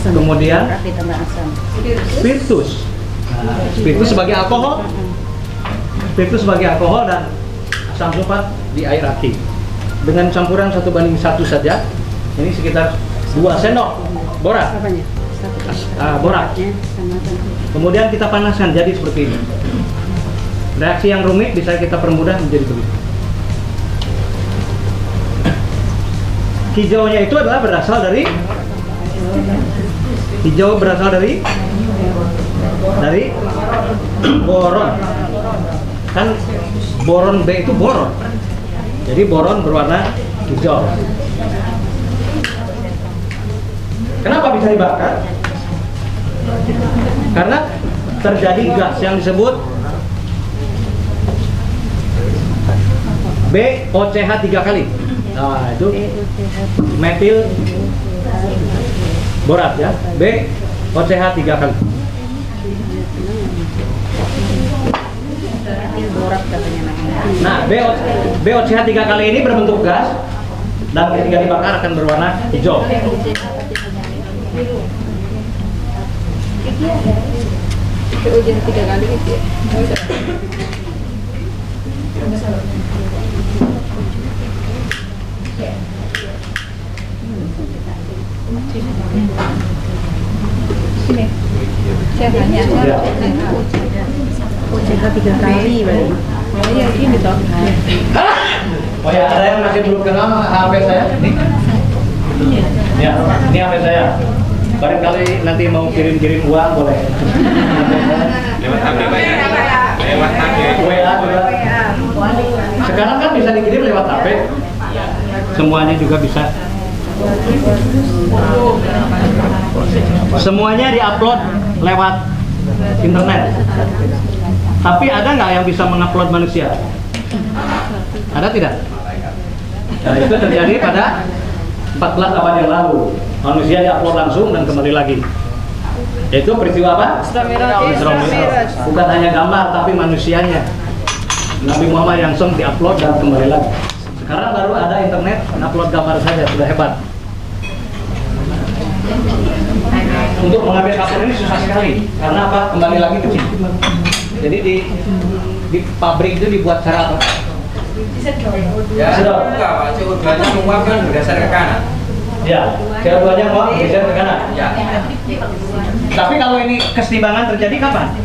Kemudian Api tambah asam. spiritus. Nah, spiritus sebagai alkohol. Spiritus sebagai alkohol dan asam sulfat di air aki. Dengan campuran 1:1 saja. Ini sekitar 2 sendok borak. Apanya? Borak. Kemudian kita panaskan jadi seperti ini. Reaksi yang rumit bisa kita permudah menjadi begitu. Hijaunya itu adalah berasal dari boron. Kan boron B itu boron. Jadi boron berwarna hijau. Kenapa bisa dibakar? Karena terjadi gas yang disebut BOCH 3 kali. Nah, itu metil borat ya. BOCH 3 kali. Borak katanya namanya. Nah, BOCH 3 kali ini berbentuk gas dan ketika dibakar akan berwarna hijau. Itu jadi 3 kali gitu ya. Sini. Saya tanya. Ya. OCH 3 kali berarti. Oh iya gini toh. Oh ya, ada yang masih belum kenal HP saya? Nih. Ya, ini HP saya. Barangkali nanti mau kirim-kirim uang boleh. Lewat HP Pak ya? Lewat HP. WA juga. Sekarang kan bisa dikirim lewat HP. Semuanya juga bisa. Semuanya diupload lewat internet. Tapi ada nggak yang bisa mengupload manusia? Ada tidak? Nah, itu terjadi pada 14 abad yang lalu. Manusia diupload langsung dan kembali lagi. Itu peristiwa apa? Isra Mi'raj. Bukan hanya gambar, tapi manusianya. Nabi Muhammad yang langsung diupload dan kembali lagi. Sekarang baru ada internet, upload gambar saja, sudah hebat. Untuk mengambil kapur ini susah sekali. Karena apa? Kembali lagi ke sini. Jadi di pabrik itu dibuat cara apa? Ya, enggak Pak, CO2-nya menguap kan bergeser ke kanan. Ya, CO2-nya mau geser ke kanan. Ya. Tapi kalau ini kesetimbangan terjadi kapan?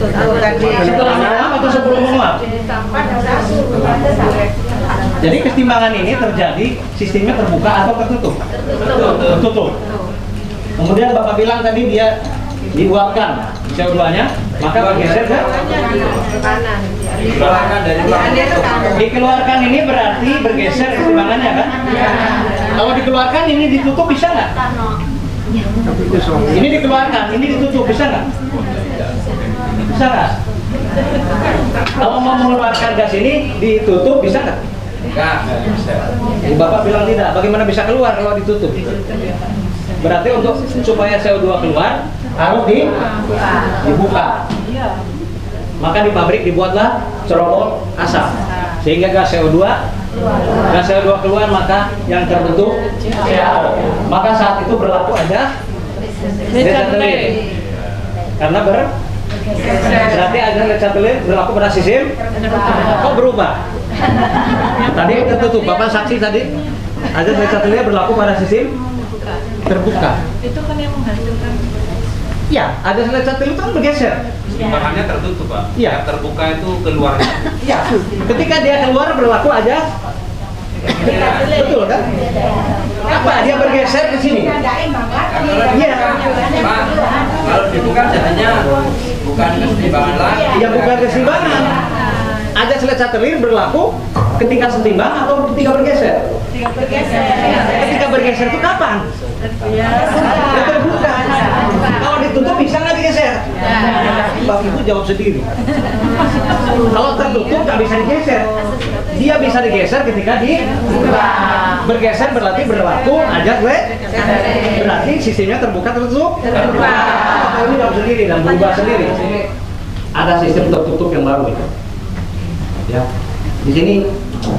Setelah menguap atau sebelum menguap? Jadi kesetimbangan ini terjadi sistemnya terbuka atau tertutup? Tertutup. Kemudian Bapak bilang tadi dia diuapkan CO2-nya, maka bergeser ke kanan. Dikeluarkan dari ruang tertutup. dikeluarkan ini berarti bergeser kesetimbangannya kan? Kalau dikeluarkan ini ditutup bisa nggak? Ini dikeluarkan, ini ditutup bisa nggak? Bisa nggak? Kalau mau mengeluarkan gas ini ditutup bisa nggak? Enggak bisa. Bapak bilang tidak. Bagaimana bisa keluar kalau ditutup? Berarti untuk supaya CO2 keluar harus dibuka. Maka di pabrik dibuatlah cerobong asap sehingga gas CO2 keluar, maka yang terbentuk CaO. Maka saat itu berlaku aja decatelir. Karena berarti ada decatelir berlaku pada sistem. Kok berubah? Tadi tertutup. Bapak saksi tadi ada decatelir berlaku pada sistem terbuka. Itu kan yang menghasilkan. Ya, ada decatelir itu kan bergeser. Bahannya tertutup Pak. Iya. Yang terbuka itu keluarnya. Ya, ketika dia keluar berlaku aja. Betul kan? Apa dia bergeser ke sini? Iya. Pak, kalau dibuka jadinya bukan kesetimbangan lagi. Ya bukan keseimbangan. Ada decatelir berlaku ketika setimbang atau ketika bergeser. Ketika bergeser itu kapan? Ya terbuka. Kalau ditutup bisa nggak digeser? Bapak itu jawab sendiri. Kalau tertutup nggak bisa digeser. Dia bisa digeser ketika dibuka. Bergeser berarti berlaku ajak berarti sistemnya terbuka tertutup. Bapak ini jawab sendiri dan berubah sendiri. Ada sistem tertutup yang baru itu. Ya, di sini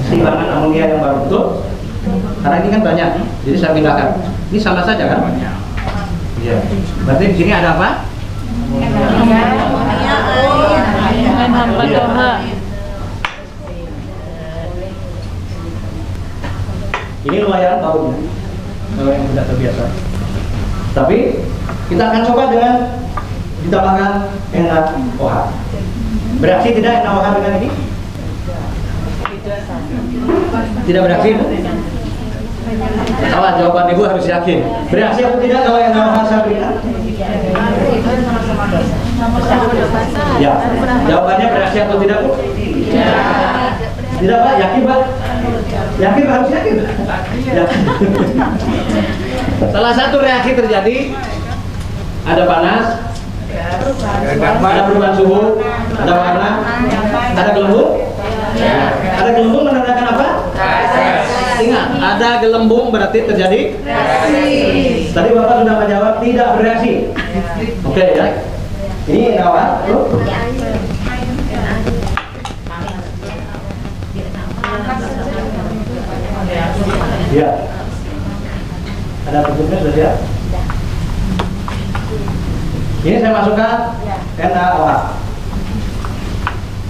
timbangan amonia yang baru tuh Karena ini kan banyak, jadi saya pindahkan. Ini sama saja kan? Iya. Berarti di sini ada apa? Ini lumayan baunya, kalau yang tidak terbiasa. Tapi kita akan coba dengan ditambahkan NaOH. Bereaksi tidak NaOH dengan ini? Tidak bereaksi? Salah, jawaban ibu harus yakin. Bereaksi atau tidak kalau yang NaOH saya berikan? Ya, jawabannya bereaksi atau tidak, Bu? Tidak, Pak? Yakin, Pak? Yakin, Pak? Harus yakin, Pak? Yakin. Salah satu reaksi terjadi, ada panas, ada perubahan suhu, ada warna, ada gelembung. Ada gelembung menandakan apa? Ingat, ada gelembung berarti terjadi reaksi. Tadi Bapak sudah menjawab tidak bereaksi. Oke ya. Ini NaOH. Ya. Ada tutupnya sudah siap? Ini saya masukkan NaOH.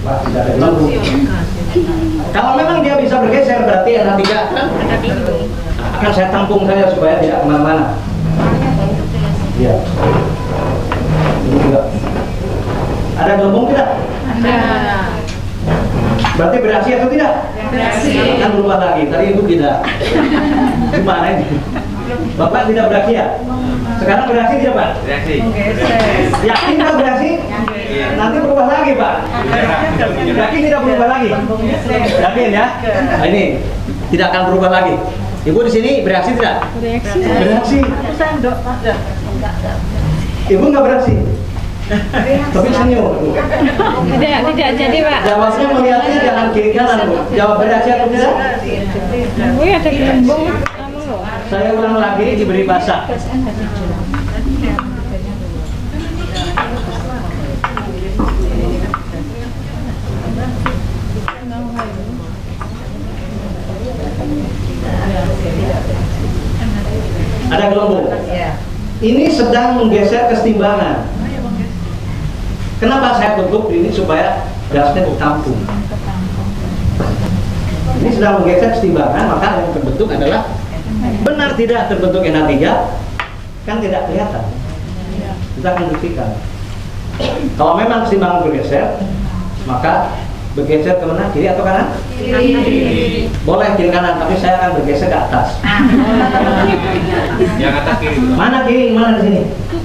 Wah, tidak ada gelembung. Kalau memang dia bisa bergeser berarti NH3 kan? Akan saya tampung saja supaya tidak kemana-mana. Iya. Ini juga. Ada gelembung tidak? Ada. Berarti bereaksi atau tidak? Bereaksi. Akan berubah lagi. Tadi itu tidak. Gimana ini? Bapak tidak bereaksi ya? Sekarang bereaksi tidak, Pak? Reaksi. Yakin nggak bereaksi? Nanti berubah lagi, Pak. Yakin tidak berubah lagi? Yakin ya? Nah, ini tidak akan berubah lagi. Ibu di sini bereaksi tidak? Bereaksi. Bereaksi. Ibu nggak bereaksi? Tapi senyum. Tidak jadi, Pak. Jawabnya melihatnya jangan kiri kanan, Bu. Jawab bereaksi atau tidak? Wih, ada gelembung. Saya ulang lagi, diberi basah. Ada gelembung. Ini sedang menggeser kesetimbangan. Kenapa saya tutup ini supaya gasnya ditampung? Ini sedang menggeser kesetimbangan, maka yang terbentuk adalah benar tidak terbentuk NH3 kan tidak kelihatan. Kita akan buktikan. Kalau memang kesetimbangan bergeser, maka bergeser ke mana? Kiri atau kanan? Kiri. Boleh kiri kanan, tapi saya akan bergeser ke atas. Yang atas kiri. Mana kiri? Mana di sini?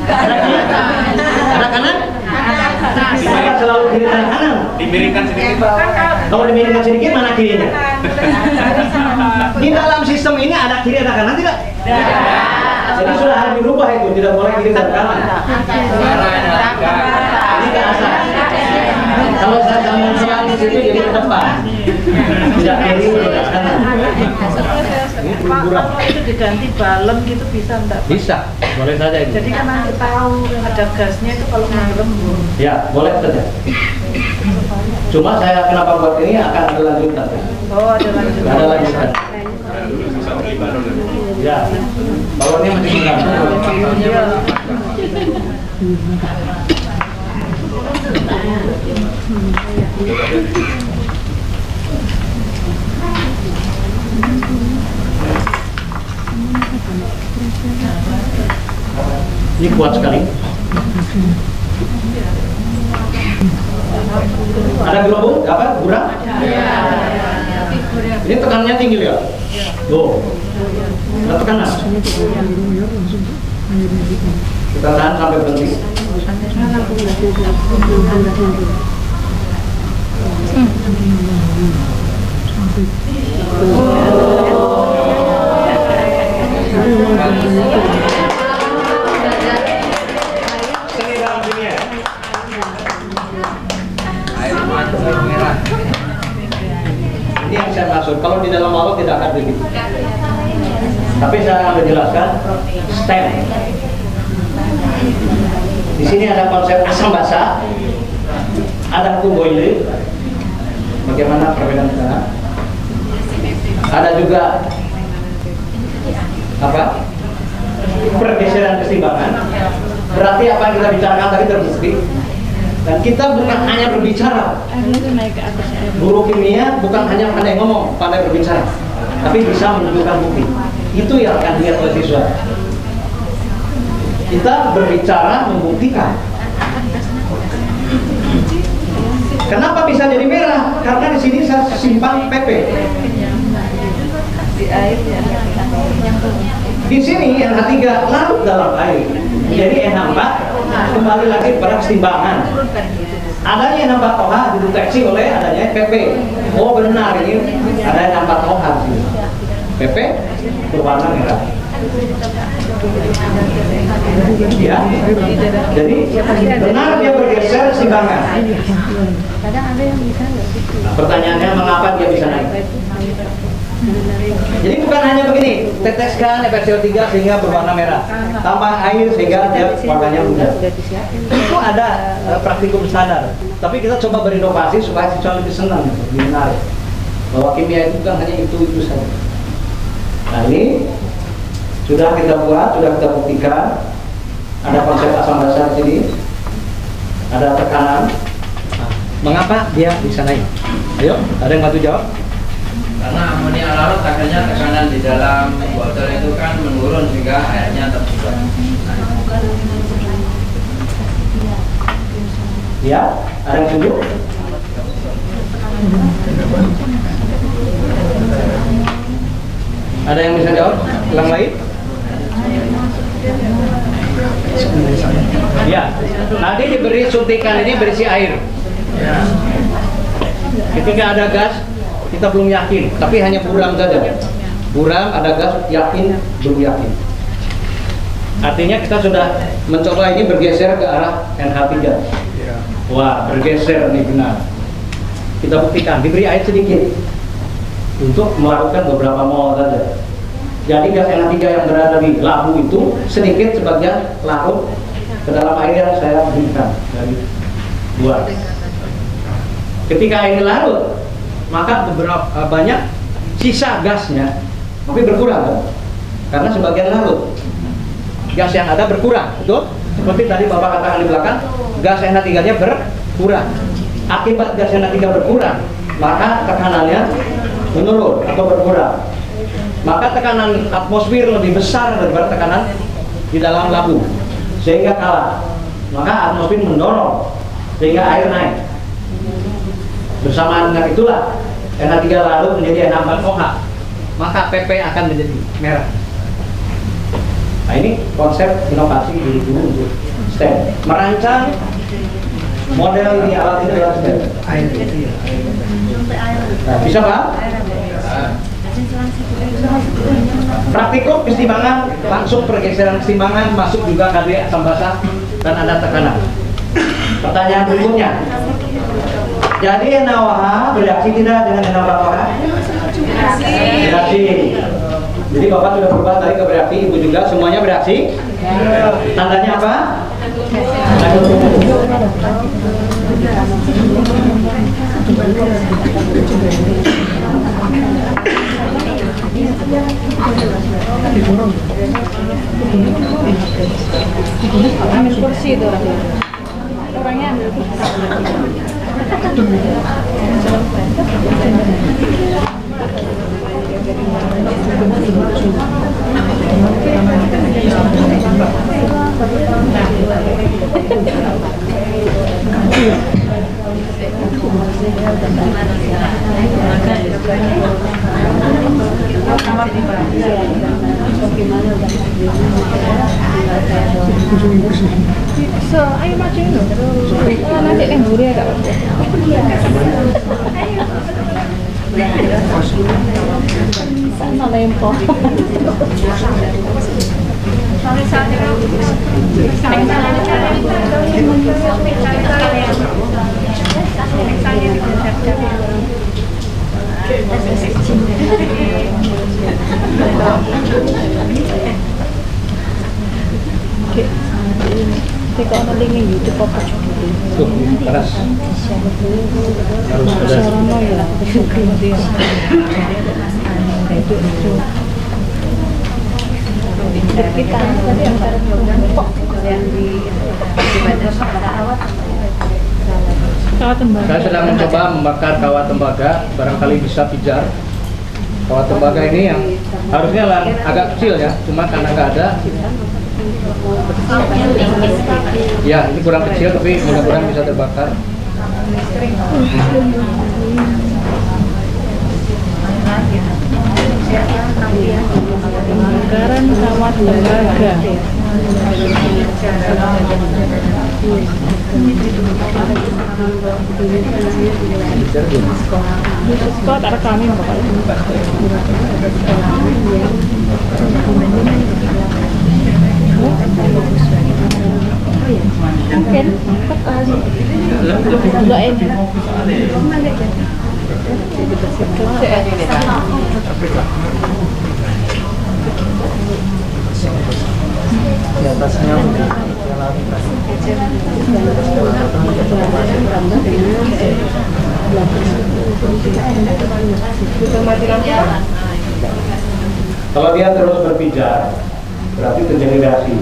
Ada kiri? Ada kanan? Kenapa selalu kiri dan kanan? Dimiringkan sedikit. Kalau dimiringkan sedikit, mana kirinya? Di dalam sistem ini ada kiri, ada kanan tidak? Jadi sudah harus dirubah itu, tidak boleh kiri dan kanan. Ini ke atas. Kalau saya sambung selalu situ jadi ke depan. Tidak kiri, tidak kanan. Ini berkurang. Kalau itu diganti balem gitu bisa enggak? Bisa, boleh saja itu. Jadi kan nanti tahu ada gasnya itu kalau berembun. Ya, boleh saja. Cuma saya kenapa buat ini akan ada lanjutan. Oh, ada lanjutan. Ada lanjutan. Ya, bawahnya masih kurang. Iya. Ini kuat sekali. Ada gelembung? Apa? Kurang? Ini tekanannya tinggi ya? Loh. Ada tekanan. Kita tahan sampai berhenti. Seni dalam dunia. Air mata merah. Ini yang saya maksud. Kalau di dalam laut tidak akan begitu. Tapi saya akan menjelaskan STEM. Di sini ada konsep asam basa, ada hukum Boyle, bagaimana perbedaan sana. Ada juga apa? Pergeseran keseimbangan. Berarti apa yang kita bicarakan tadi terbukti. Dan kita bukan hanya berbicara. Airnya tuh naik ke atas air. Guru kimia bukan hanya pandai ngomong, pandai berbicara, tapi bisa menunjukkan bukti. Itu yang akan dilihat oleh siswa. Kita berbicara membuktikan. Kenapa bisa jadi merah? Karena di sini saya simpan PP. Di air ya. Di sini NH3 larut dalam air. Jadi NH4 kembali lagi pada keseimbangan. Adanya NH4OH dideteksi oleh adanya PP. Oh benar ini ada NH4OH di sini. PP berwarna merah. Ya. Jadi benar dia bergeser keseimbangan. Kadang ada yang bisa nggak sih? Nah, pertanyaannya mengapa dia bisa naik? Jadi bukan hanya begini, teteskan FeCO3 sehingga berwarna merah, tambah air sehingga dia warnanya muda. Itu ada praktikum standar. Tapi kita coba berinovasi supaya siswa lebih senang, lebih menarik. Bahwa kimia itu bukan hanya itu saja. Nah ini sudah kita buat, sudah kita buktikan. Ada konsep asam basa di sini, ada tekanan. Nah, mengapa dia bisa naik? Ayo, ada yang bantu jawab? Karena amonia larut akhirnya tekanan di dalam botol itu kan menurun sehingga airnya terbuka. Ya, ada yang setuju? Ada yang bisa jawab? Yang lain? Ya, tadi diberi suntikan ini berisi air. Ketika ada gas, kita belum yakin, tapi hanya buram saja. Buram, ada gas, yakin, belum yakin. Artinya kita sudah mencoba ini bergeser ke arah NH3. Wah, bergeser nih benar. Kita buktikan, diberi air sedikit untuk melakukan beberapa mol saja. Jadi gas NH3 yang berada di labu itu sedikit sebagian larut ke dalam air yang saya berikan dari luar. Ketika ini larut, maka beberapa banyak sisa gasnya, tapi berkurang kan? Karena sebagian larut, gas yang ada berkurang, betul? Seperti tadi Bapak katakan di belakang, gas NH3-nya berkurang. Akibat gas NH3 berkurang, maka tekanannya menurun atau berkurang. Maka tekanan atmosfer lebih besar daripada tekanan di dalam labu, sehingga kalah. Maka atmosfer mendorong sehingga air naik. Bersamaan dengan itulah NH3 larut menjadi NH4OH, maka PP akan menjadi merah. Nah ini konsep inovasi dulu untuk STEM, merancang model ini, alat ini adalah STEM. Nah, bisa Pak? Praktikum keseimbangan, langsung pergeseran keseimbangan, masuk juga KD asam basa dan ada tekanan. Pertanyaan berikutnya, jadi NaOH bereaksi tidak dengan NH4OH? Bereaksi. Jadi Bapak sudah berubah tadi ke bereaksi, Ibu juga semuanya bereaksi. Tandanya apa? Ambil kursi itu orangnya ambil kursi. So, ayo maju dulu. Nanti lembur ya kak. Sana lempo. Teka na lang yung YouTube apa Tuh, panas. Harus pedas. kita tadi antara yang di kawat tembaga. Saya sedang mencoba membakar kawat tembaga, barangkali bisa pijar. Kawat tembaga ini yang harusnya agak kecil ya, cuma karena nggak ada. Ya, ini kurang kecil tapi mudah-mudahan bisa terbakar. Pembakaran kawat tembaga. Kau tak rekamin pokoknya. Mungkin enggak ini. Di atasnya kalau dia terus berpijar, berarti terjadi reaksi.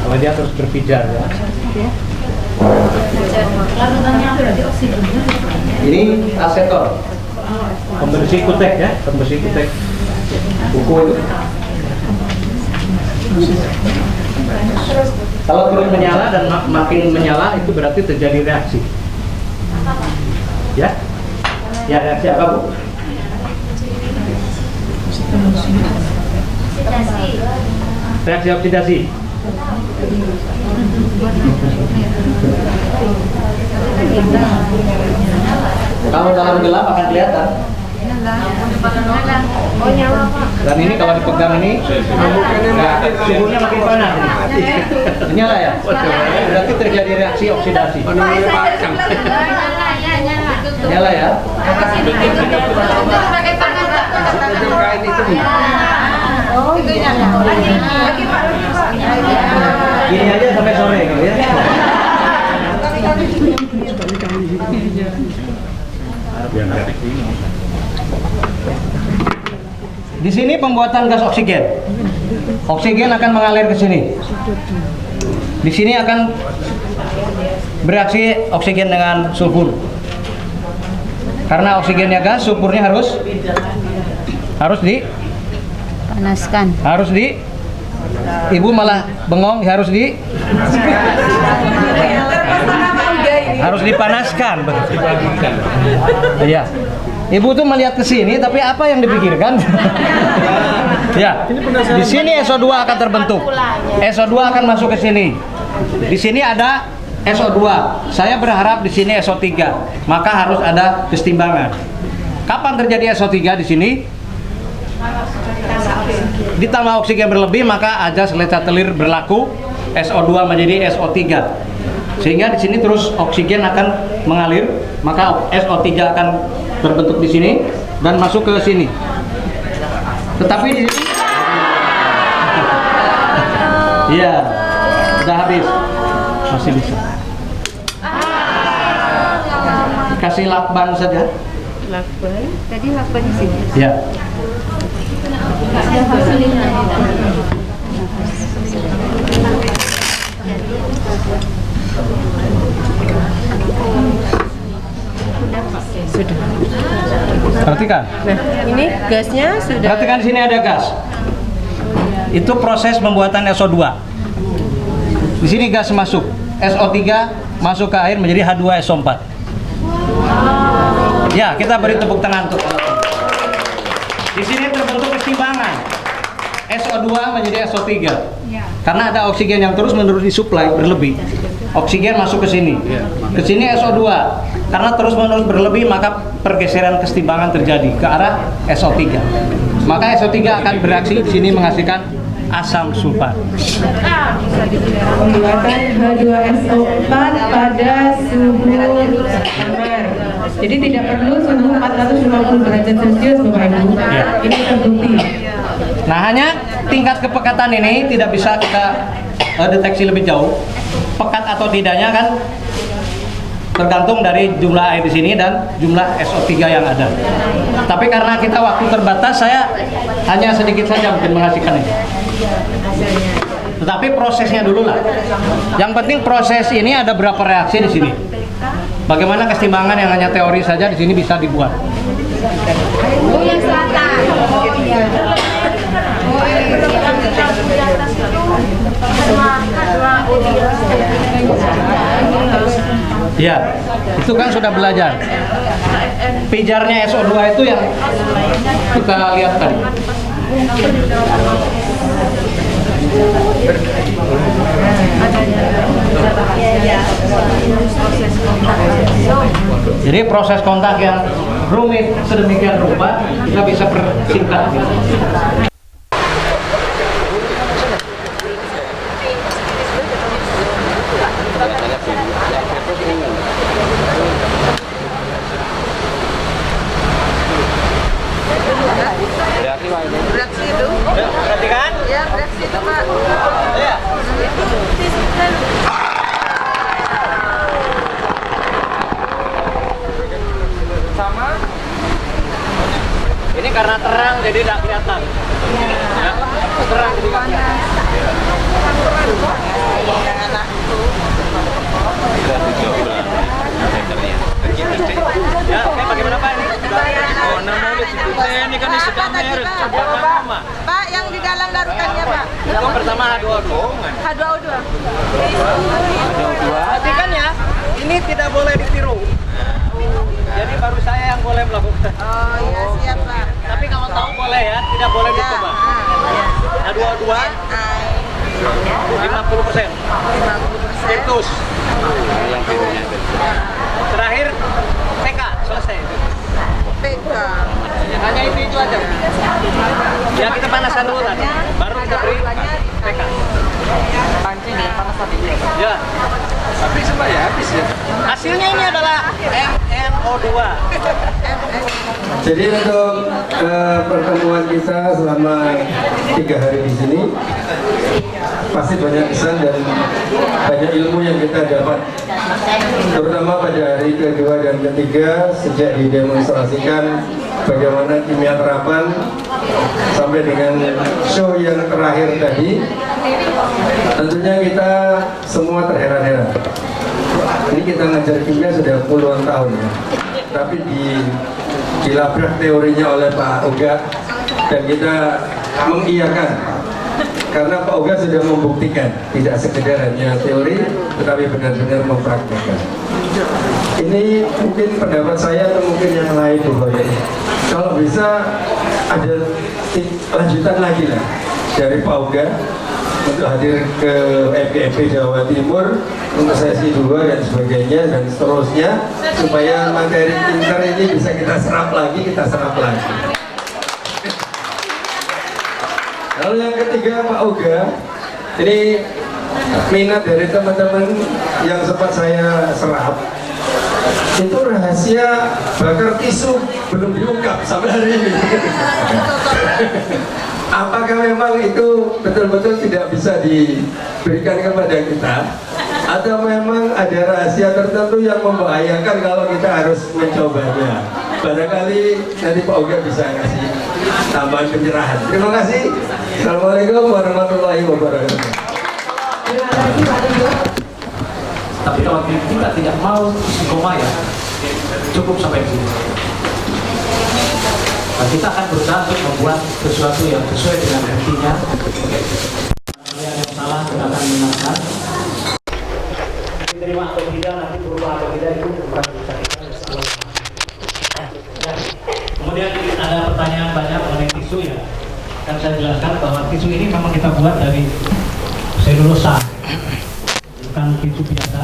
Kalau dia terus berpijar ya. Ini aseton, pembersih kutek ya, pembersih kutek buku itu. Kalau terus menyala dan makin menyala itu berarti terjadi reaksi. Ya? Ya, reaksi apa, Bu? Reaksi oksidasi. Kalau dalam gelap akan kelihatan. Oh nyala Pak. Dan ini kalau dipegang ini, suhunya makin panas. Nyala ya? Berarti terjadi reaksi oksidasi. Nyala ya? Gini aja sampai sore gitu ya. Di sini pembuatan gas oksigen. Oksigen akan mengalir ke sini. Di sini akan bereaksi oksigen dengan sulfur. Karena oksigennya gas, sulfurnya harus Panaskan. Ibu malah bengong, harus dipanaskan. Iya. Ibu tuh melihat ke sini, tapi apa yang dipikirkan? Ya, di sini SO2 akan terbentuk. SO2 akan masuk ke sini. Di sini ada SO2. Saya berharap di sini SO3. Maka harus ada kesetimbangan. Kapan terjadi SO3 di sini? Ditambah oksigen berlebih, maka azas Leca-Telir berlaku. SO2 menjadi SO3. Sehingga di sini terus oksigen akan mengalir, maka SO3 akan terbentuk di sini dan masuk ke sini. Tetapi di sini, iya, sudah habis, masih bisa. Kasih lakban saja. lakban. Tadi lakban di sini. Ya. Ada hasilnya. Sudah. Perhatikan. Nah, ini gasnya sudah. Perhatikan di sini ada gas. Itu proses pembuatan SO2. Di sini gas masuk. SO3 masuk ke air menjadi H2SO4. Ya, kita beri tepuk tangan untuk. Di sini terbentuk keseimbangan. SO2 menjadi SO3. Karena ada oksigen yang terus-menerus disuplai berlebih. Oksigen masuk ke sini. Ke sini SO2. Karena terus-menerus berlebih, maka pergeseran keseimbangan terjadi ke arah SO3. Maka SO3 akan bereaksi di sini menghasilkan asam sulfat. Pembuatan H2SO4 pada suhu kamar. Jadi tidak perlu suhu 450 derajat Celcius, Bapak Ibu. Ini terbukti. Nah, hanya tingkat kepekatan ini tidak bisa kita deteksi lebih jauh. Pekat atau tidaknya kan tergantung dari jumlah air di sini dan jumlah SO3 yang ada. Tapi karena kita waktu terbatas, saya hanya sedikit saja mungkin menghasilkan ini. Tetapi prosesnya dulu lah. Yang penting proses ini ada berapa reaksi di sini. Bagaimana kesetimbangan yang hanya teori saja di sini bisa dibuat. Oh, yang selatan. Oh, iya. Ya, itu kan sudah belajar. Pijarnya SO2 itu yang kita lihat tadi. Jadi proses kontak yang rumit sedemikian rupa kita bisa persingkat. Reaksi itu? Perhatikan. Ya, reaksi itu Pak. Ya. Sama? Ini karena terang jadi tidak kelihatan. Ya. Terang jadi tidak kelihatan. Ya, oke, bagaimana Pak ini? Oh, namanya ini kan isi kamera. Pak, yang di dalam larutannya Pak. Itu pertama H2O2. H2O2. Perhatikan ya, ini tidak boleh ditiru. Jadi baru saya yang boleh melakukan. Oh iya, siap Pak. Tapi kalau tahu boleh ya, tidak boleh Ya. dicoba. H2O2 50%. 50%. Spiritus. Terakhir PK selesai. PK. Hanya itu aja. Ya kita panaskan dulu tadi, baru kita beri PK. Pancing ya, panas tadi. Ya. Tapi sempat ya habis ya. Hasilnya ini adalah MnO2. Jadi untuk pertemuan kita selama 3 hari di sini pasti banyak kesan dan banyak ilmu yang kita dapat, terutama pada hari kedua dan ketiga sejak didemonstrasikan bagaimana kimia terapan sampai dengan show yang terakhir tadi. Tentunya kita semua terheran-heran. Ini kita ngajar kimia sudah puluhan tahun ya, tapi dilabrak teorinya oleh Pak Oga dan kita mengiyakan karena Pak Oga sudah membuktikan tidak sekedar hanya teori tetapi benar-benar mempraktekkan. Ini mungkin pendapat saya atau mungkin yang lain bahwa kalau bisa ada lanjutan lagi lah dari Pak Oga untuk hadir ke FGFP Jawa Timur untuk sesi 2 dan sebagainya dan seterusnya supaya materi pintar ini bisa kita serap lagi. Lalu yang ketiga Pak Oga, ini minat dari teman-teman yang sempat saya serap itu rahasia bakar tisu belum diungkap sampai hari ini. Apakah memang itu betul-betul tidak bisa diberikan kepada kita atau memang ada rahasia tertentu yang membahayakan kalau kita harus mencobanya? Barangkali nanti Pak Oga bisa ngasih tambahan pencerahan. Terima kasih. Assalamualaikum warahmatullahi wabarakatuh. Tapi kalau kita tidak mau istiqomah cukup sampai di sini. Nah, kita akan berusaha untuk membuat sesuatu yang sesuai dengan artinya. Yang salah kita akan mengingatkan. Diterima atau tidak, nanti berubah atau tidak itu bukan urusan kita. Kemudian ada pertanyaan banyak mengenai tisu ya. Kan saya jelaskan bahwa tisu ini memang kita buat dari selulosa, bukan tisu biasa.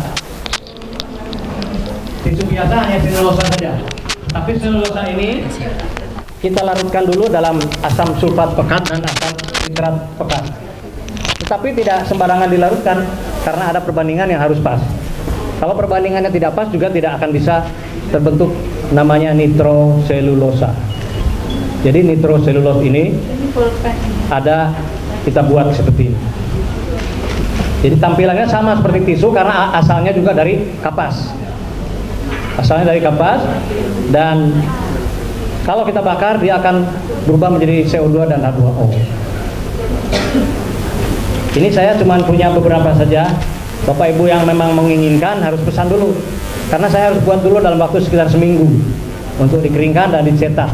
Tisu biasa hanya selulosa saja. Tapi selulosa ini kita larutkan dulu dalam asam sulfat pekat dan asam nitrat pekat. Tetapi tidak sembarangan dilarutkan karena ada perbandingan yang harus pas. Kalau perbandingannya tidak pas juga tidak akan bisa terbentuk namanya nitroselulosa. Jadi nitroselulose ini ada kita buat seperti ini. Jadi tampilannya sama seperti tisu karena asalnya juga dari kapas. asalnya dari kapas, dan kalau kita bakar dia akan berubah menjadi CO2 dan H2O. Ini saya cuma punya beberapa saja. Bapak Ibu yang memang menginginkan harus pesan dulu, karena saya harus buat dulu dalam waktu sekitar seminggu untuk dikeringkan dan dicetak.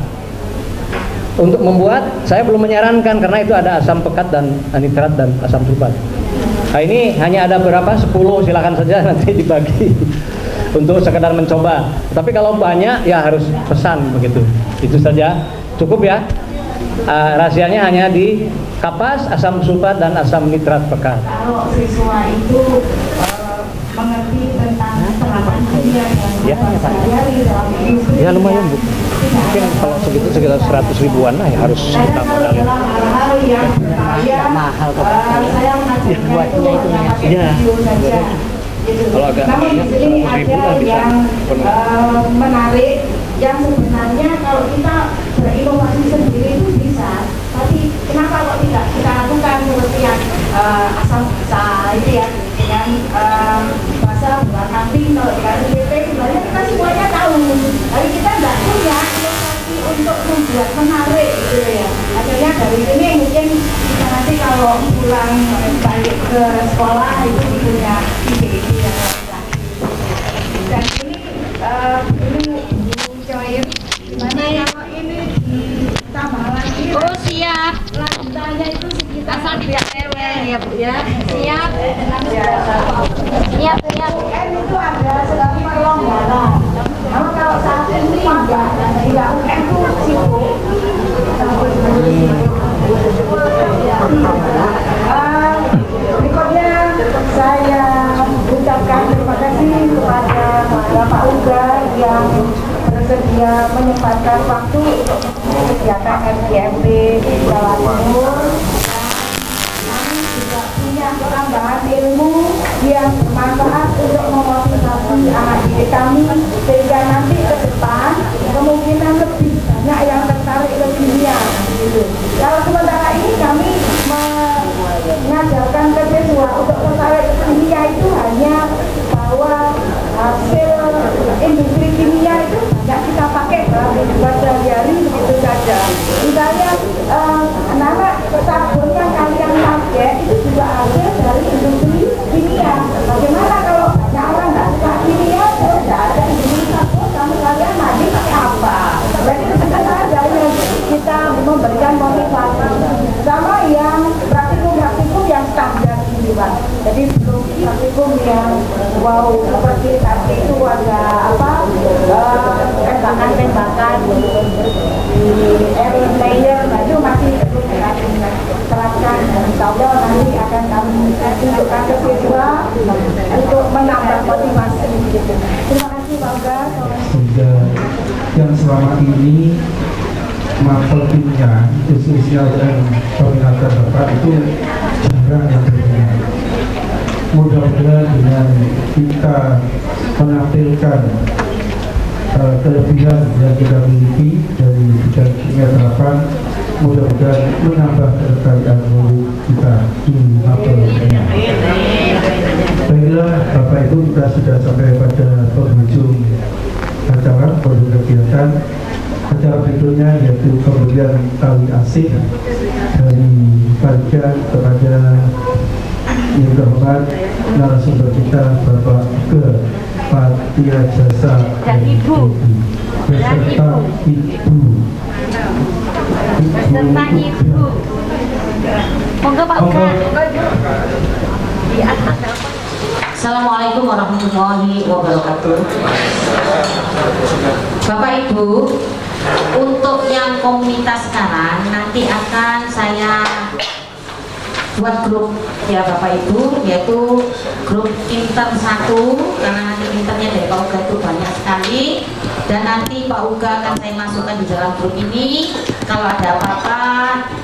Untuk membuat saya belum menyarankan karena itu ada asam pekat dan nitrat dan asam sulfat. Nah, ini hanya ada berapa? 10, silakan saja nanti dibagi untuk sekedar mencoba. Tapi kalau banyak ya harus pesan begitu. Itu saja, cukup ya. Rahasianya hanya di kapas, asam sulfat dan asam nitrat pekat. Kalau siswa itu mengerti tentang penerapan kimia yang pelajari dalam industri, Ya lumayan Bu. Mungkin kalau segitu sekitar 100 ribuan lah ya harus kita modalin. dalam hal-hal yang saya mahal kok. saya mengajarkan buatnya itu ya. pakai Ya. video saja. Gitu. Kalau agak Namun di banyak, sini 100 ribu ada lah bisa yang penuh. menarik, yang sebenarnya kalau kita berinovasi sendiri itu bisa, tapi kenapa kok tidak kita lakukan seperti yang asam itu ya, dengan bahasa buat kambing kalau dikasih PP sebenarnya kita semuanya tahu, tapi kita nggak punya inovasi untuk membuat menarik gitu ya. Akhirnya dari sini mungkin kita nanti kalau pulang balik ke sekolah itu punya ide-ide yang lain. Dan ini Bu Coir, gimana kalau ini ditambah lagi? Oh siap. Lanjutannya itu sekitar Asal tidak lewat ya Bu ya. Siap. Siap. UN itu ada sedang perlonggaran. Kalau saat ini enggak UN itu sibuk. Berikutnya saya ucapkan terima kasih kepada Bapak Uga yang bersedia menyempatkan waktu untuk kegiatan FGMP di Jawa Timur. Kami juga punya tambahan ilmu yang bermanfaat untuk memotivasi anak didik kami sehingga nanti ke depan kemungkinan lebih banyak yang tertarik ke kimia. Gitu. Kalau sementara ini kami mengajarkan ke siswa untuk tertarik ke kimia itu hanya bahwa hasil industri kimia itu banyak kita pakai dalam kehidupan sehari-hari begitu saja. Misalnya anak-anak sabun yang kalian pakai itu juga hasil dari industri kimia. Bagaimana kalau banyak orang nggak suka kimia, terus nggak ada industri sabun, kamu kalian mandi pakai apa? Berarti itu saja yang kita memberikan motivasi. Sama yang praktikum yang standar ini Pak. Jadi belum praktikum yang wow seperti tadi itu ada apa tembakan di air layer, nah itu masih perlu kita terapkan. Insya Allah nanti akan kami tunjukkan ke siswa untuk menambah motivasi. Terima kasih Pak Uga. Sehingga yang selama ini mapel kimia khususnya dan peminatan Bapak itu jarang yang berminat. Mudah-mudahan dengan kita menampilkan kelebihan yang kita miliki dari bidang kimia terapan, mudah-mudahan menambah ketertarikan murid kita di mapel kimia. Baiklah Bapak Ibu, kita sudah sampai pada penghujung acara kegiatan. Acara berikutnya yaitu pemberian tali asih dari panitia kepada yang terhormat narasumber kita Bapak ke Patia Jasa Dan Ibu. beserta Ibu. Beserta Ibu. Monggo Pak Uga. Di atas. Assalamualaikum warahmatullahi wabarakatuh. Bapak Ibu, untuk yang komunitas sekarang nanti akan saya buat grup ya Bapak Ibu, yaitu grup Inter 1, karena nanti internya dari Pak Uga itu banyak sekali, dan nanti Pak Uga akan saya masukkan di dalam grup ini. Kalau ada apa-apa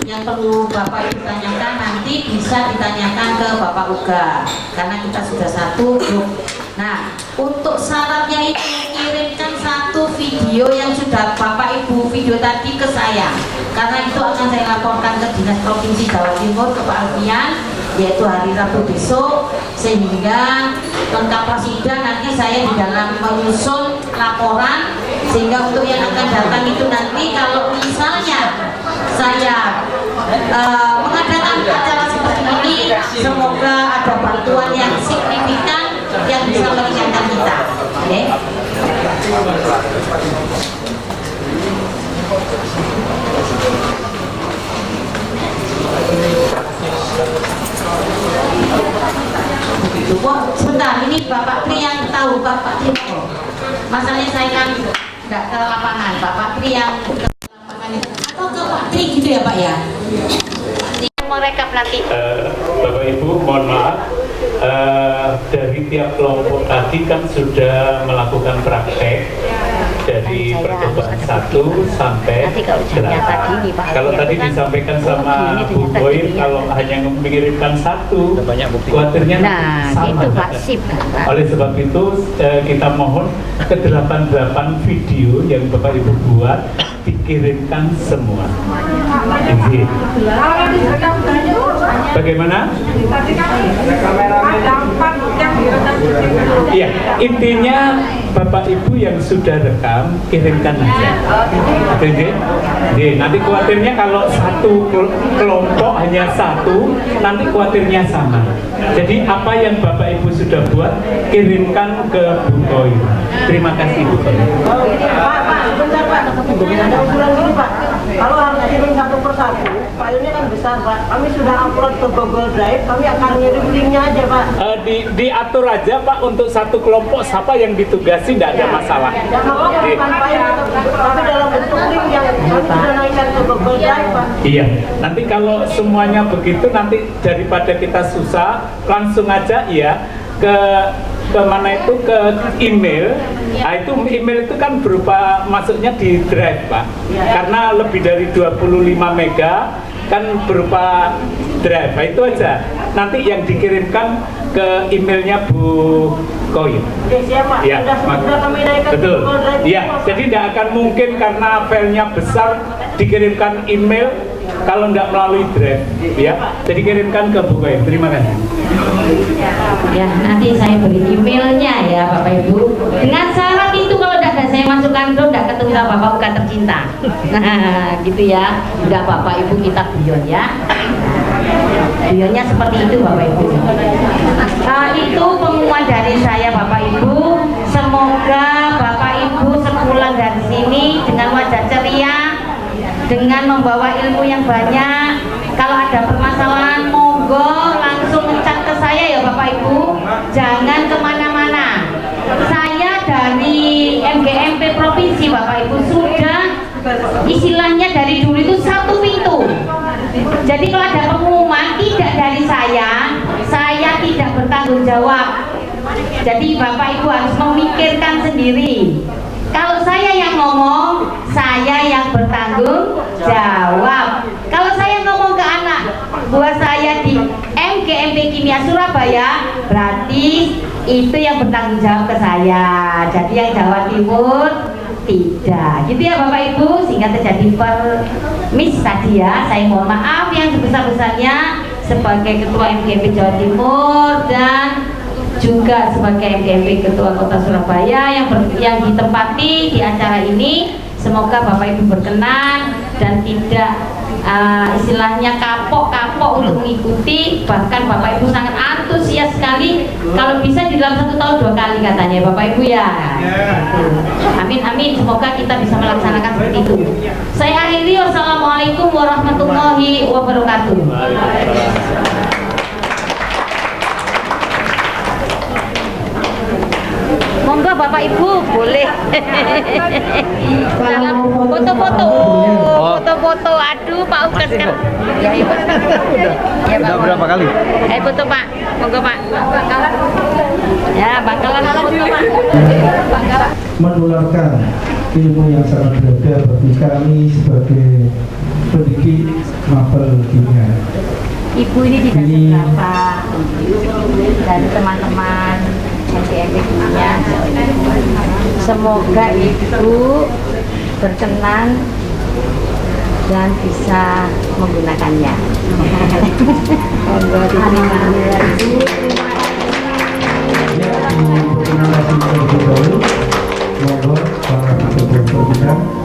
yang perlu Bapak Ibu tanyakan, nanti bisa ditanyakan ke Bapak Uga, karena kita sudah satu grup. Nah, untuk syaratnya itu kirimkan satu video yang sudah Bapak Ibu video tadi ke saya, karena itu akan saya laporkan ke Dinas Provinsi Jawa Timur, ke Pak Alfian, yaitu hari Rabu besok, sehingga lengkap sidang nanti saya di dalam menyusun laporan, sehingga untuk yang akan datang itu nanti kalau misalnya saya mengadakan acara seperti ini, semoga ada bantuan yang signifikan yang bisa meringankan kita. Oke? Wah, sebentar, ini Bapak Tri yang tahu. Bapak Tri, masalahnya saya kan nggak ke lapangan. Bapak Tri yang ke lapangan itu, atau ke Pak Tri gitu ya Pak ya? Merekap nanti. Bapak Ibu, mohon maaf. Dari tiap kelompok tadi kan sudah melakukan praktek dari percobaan 1 sampai 8. Kalau tadi disampaikan sama Bu Boy, kalau hanya mengirimkan 1, khawatirnya sama. Oleh sebab itu kita mohon ke 88 video yang Bapak Ibu buat dikirimkan semua. Izin. Bagaimana? Iya, intinya Bapak Ibu yang sudah rekam kirimkan aja. Jadi nanti khawatirnya kalau satu kelompok hanya 1, nanti khawatirnya sama. Jadi apa yang Bapak Ibu sudah buat kirimkan ke Bu Boy. Terima kasih Bu Boy. Pak, sebentar Pak. Ada ukuran gini Pak. Kalau harus kirim 1 per 1, filenya kan besar Pak. Kami sudah upload ke Google Drive, kami akan ngirim linknya aja Pak. Diatur aja Pak untuk satu kelompok siapa yang ditugasi, tidak ada masalah. Ya, bukan file, tapi dalam bentuk link yang kami sudah naikkan ke Google Drive Pak. Iya, nanti kalau semuanya begitu, nanti daripada kita susah, langsung aja ya ke mana itu, ke email. Nah, itu email itu kan berupa masuknya di drive Pak, karena lebih dari 25 mega kan berupa drive. Nah, itu aja nanti yang dikirimkan ke emailnya Bu Koy. Oke, siap Pak. Ya, Sudah kami naikkan betul. ke Google Drive. Ya, jadi tidak akan mungkin karena filenya besar dikirimkan email kalau tidak melalui drive, ya. Jadi kirimkan ke Bu Koy. Terima kasih. Ya, nanti saya beri emailnya ya Bapak Ibu. Dengan syarat itu kalau tidak ada saya masukkan dulu, tidak ketemu sama Bapak bukan tercinta. Nah, gitu ya. Enggak Bapak Ibu, kita guyon ya. Guyonnya seperti itu Bapak Ibu. Itu pengumuman dari saya Bapak Ibu. Semoga Bapak Ibu sepulang dari sini dengan wajah ceria, dengan membawa ilmu yang banyak. Kalau ada permasalahan monggo langsung mencat ke saya ya Bapak Ibu, jangan kemana-mana. Saya dari MGMP Provinsi Bapak Ibu sudah istilahnya dari dulu itu 1 pintu. Jadi kalau ada pengumuman tidak dari saya tidak bertanggung jawab. Jadi Bapak Ibu harus memikirkan sendiri. Kalau saya yang ngomong, saya yang bertanggung jawab. Kalau saya ngomong ke anak buah saya di MGMP Kimia Surabaya, berarti itu yang bertanggung jawab ke saya. Jadi yang Jawa Timur tidak. Gitu ya Bapak Ibu, sehingga terjadi permis tadi ya. Saya mohon maaf yang sebesar-besarnya sebagai Ketua MGMP Jawa Timur dan juga sebagai MGMP Ketua Kota Surabaya yang ditempati di acara ini. Semoga Bapak Ibu berkenan dan tidak istilahnya kapok-kapok untuk mengikuti. Bahkan Bapak Ibu sangat antusias sekali. Kalau bisa di dalam 1 tahun 2 kali katanya Bapak Ibu ya. Amin amin. Semoga kita bisa melaksanakan seperti itu. Saya akhiri. Wassalamualaikum warahmatullahi wabarakatuh. Monggo Bapak Ibu boleh foto-foto, foto-foto. Aduh Pak Ukas kan. Ya, ya, Udah berapa kali? Foto Pak, monggo Pak. Ya bakalan foto Pak. Menularkan ilmu yang sangat berharga bagi kami sebagai pendidik mapel kimia. Ibu ini tidak seberapa dari teman-teman MGMP Kimia. Semoga Ibu berkenan dan bisa menggunakannya. Ya, di perkenalan terlebih dahulu, monggo para peserta